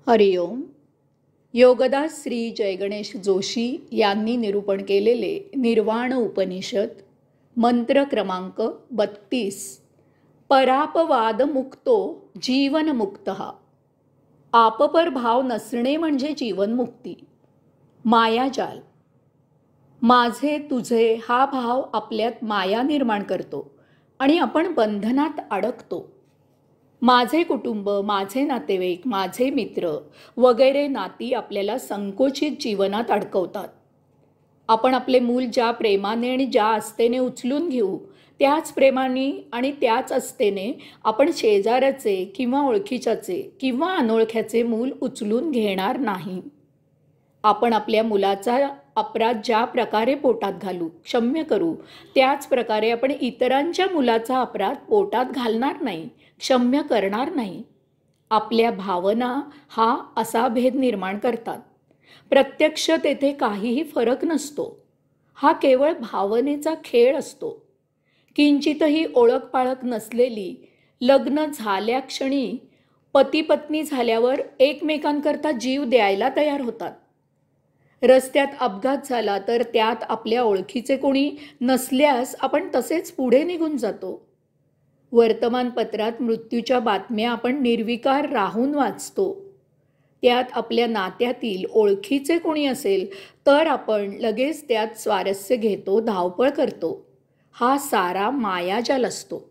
हरिओम. योगदास श्री जयगणेश जोशी यांनी निरूपण केलेले निर्वाण उपनिषद मंत्र क्रमांक 32. परापवाद मुक्तो जीवनमुक्त. आपपर भाव नसणे म्हणजे जीवनमुक्ती. मायाजाल. माझे तुझे हा भाव आपल्यात माया निर्माण करतो आणि आपण बंधनात अडकतो. माझे कुटुंब, माझे नातेवाईक, माझे मित्र वगैरे नाती आपल्याला संकोचित जीवनात अडकवतात. आपण आपले मूल ज्या प्रेमाने आणि ज्या आस्थेने उचलून घेऊ, त्याच प्रेमाने आणि त्याच आस्थेने आपण शेजाऱ्याचे किंवा ओळखीच्याचे किंवा अनोळख्याचे मूल उचलून घेणार नाही. आपण आपल्या मुलाचा अपराध ज्या प्रकारे पोटात घालू, क्षम्य करू, त्याच प्रकारे आपण इतरांच्या मुलाचा अपराध पोटात घालणार नाही, क्षम्य करणार नाही. आपल्या भावना हा असा भेद निर्माण करतात. प्रत्यक्ष तेथे काहीही फरक नसतो. हा केवळ भावनेचा खेळ असतो. किंचितही ओळख पाळख नसलेली लग्न झाल्या क्षणी पती पत्नी झाल्यावर एकमेकांकरता जीव द्यायला तयार होतात. रस्त्यात अपघात झाला तर त्यात आपल्या ओळखीचे कोणी नसल्यास आपण तसेच पुढे निघून जातो. वर्तमानपत्रात मृत्यूच्या बातम्या आपण निर्विकार राहून वाचतो. त्यात आपल्या नात्यातील ओळखीचे कोणी असेल तर आपण लगेच त्यात स्वारस्य घेतो, धावपळ करतो. हा सारा मायाजाल असतो.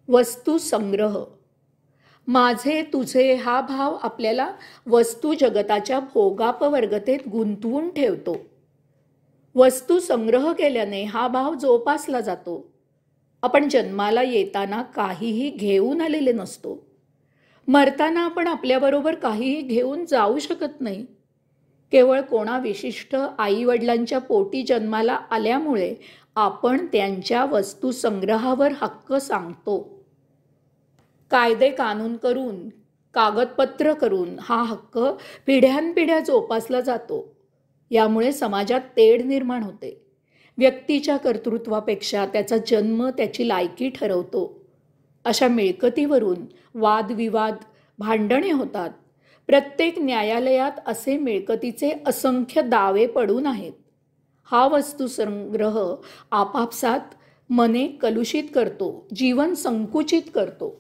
वस्तू संग्रह. माझे तुझे हा भाव आपल्याला वस्तू जगताच्या भोगापवर्गतेत गुंतवून ठेवतो. वस्तू संग्रह केल्याने हा भाव जोपासला जातो. आपण जन्माला येताना काहीही घेऊन आलेले नसतो. मरताना आपण आपल्याबरोबर काहीही घेऊन जाऊ शकत नाही. केवळ कोणा विशिष्ट आईवडिलांच्या पोटी जन्माला आल्यामुळे आपण त्यांच्या वस्तू संग्रहावर हक्क सांगतो. कायदे कानून करून, कागदपत्र करून हा हक्क पिढ्यानपिढ्या जोपासला जातो. यामुळे समाजात तेढ निर्माण होते. व्यक्तीच्या कर्तृत्वापेक्षा त्याचा जन्म त्याची लायकी ठरवतो. अशा मिळकतीवरून वादविवाद, भांडणे होतात. प्रत्येक न्यायालयात असे मिळकतीचे असंख्य दावे पडून आहेत. हा वस्तुसंग्रह आपापसात मने कलुषित करतो, जीवन संकुचित करतो.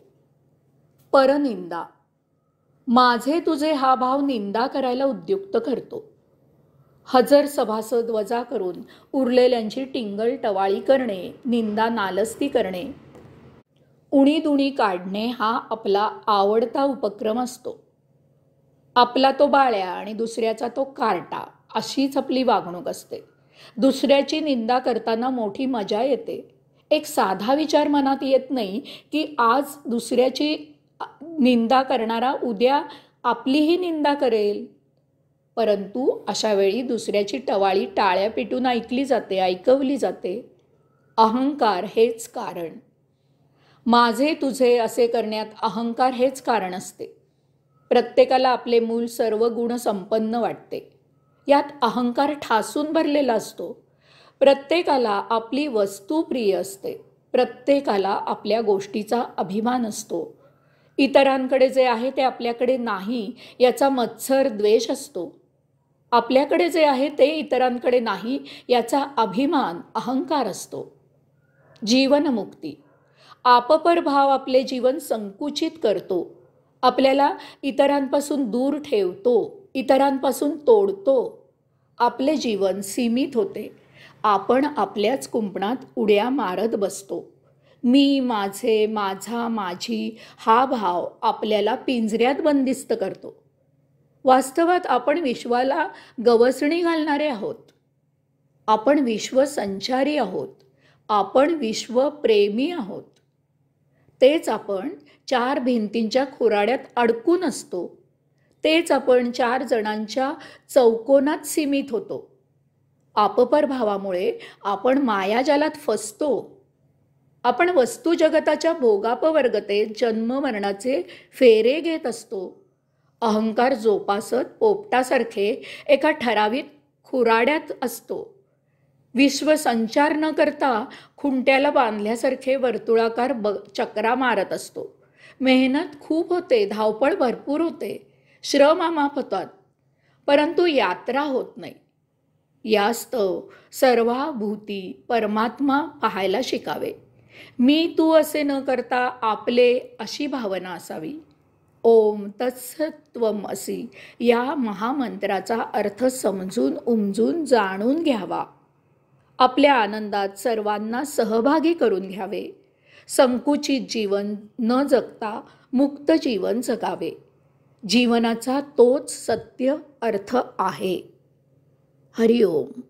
परनिंदा. माझे तुझे हा भाव निंदा करायला उद्युक्त करतो. हजर सभासद वजा करून उरलेल्यांची टिंगल टवाळी करणे, निंदा नालस्ती करणे, उणीदुणी काढणे हा आपला आवडता उपक्रम असतो. आपला तो बाळ्या आणि दुसऱ्याचा तो कार्टा अशीच आपली वागणूक असते. दुसऱ्याची निंदा करताना मोठी मजा येते. एक साधा विचार मनात येत नाही की आज दुसऱ्याची निंदा करणारा उद्या आपलीही निंदा करेल. परंतु अशा वेळी दुसऱ्याची टवाळी टाळ्या पिटून ऐकवली जाते. अहंकार हेच कारण. माझे तुझे असे करण्यात अहंकार हेच कारण असते. प्रत्येकाला आपले मूल सर्व गुण संपन्न वाटते. यात अहंकार ठासून भरलेला असतो. प्रत्येकाला आपली वस्तू प्रिय असते. प्रत्येकाला आपल्या गोष्टीचा अभिमान असतो. इतरांकडे जे आहे ते आपल्याकडे नाही याचा मत्सर द्वेष असतो. आपल्याकडे जे आहे ते इतरांकडे नाही याचा अभिमान, अहंकार असतो. जीवनमुक्ती. आपपर भाव आपले जीवन संकुचित करतो. आपल्याला इतरांपासून दूर ठेवतो, इतरांपासून तोडतो. आपले जीवन सीमित होते. आपण आपल्याच कुंपणात उड्या मारत बसतो. मी, माझे, माझा, माझी हा भाव आपल्याला पिंजऱ्यात बंदिस्त करतो. वास्तवात आपण विश्वाला गवसणी घालणारे आहोत. आपण विश्वसंचारी आहोत. आपण विश्वप्रेमी आहोत. तेच आपण 4 भिंतींच्या खुराड्यात अडकून असतो. तेच आपण 4 जणांच्या चौकोनात सीमित होतो. आपपर भावामुळे आपण मायाजालात फसतो. आपण वस्तू जगताच्या भोगापवर्गतेत जन्ममरणाचे फेरे घेत असतो. अहंकार जोपासत पोपटासारखे एका ठराविक खुराड्यात असतो. विश्वसंचार न करता खुंट्याला बांधल्यासारखे वर्तुळाकार चक्रा मारत असतो. मेहनत खूप होते, धावपळ भरपूर होते. श्रममाप होतात, परंतु यात्रा होत नाही. यास्तव सर्वाभूती परमात्मा पाहायला शिकावे. मी तू असे न करता आपले अशी भावना असावी. ओम तत्सत्वम असी या महामंत्राचा अर्थ समजून उमजून जाणून घ्यावा. आपल्या आनंदात सर्वांना सहभागी करून घ्यावे. संकुचित जीवन न जगता मुक्त जीवन जगावे. जीवनाचा तोच सत्य अर्थ आहे. हरिओम.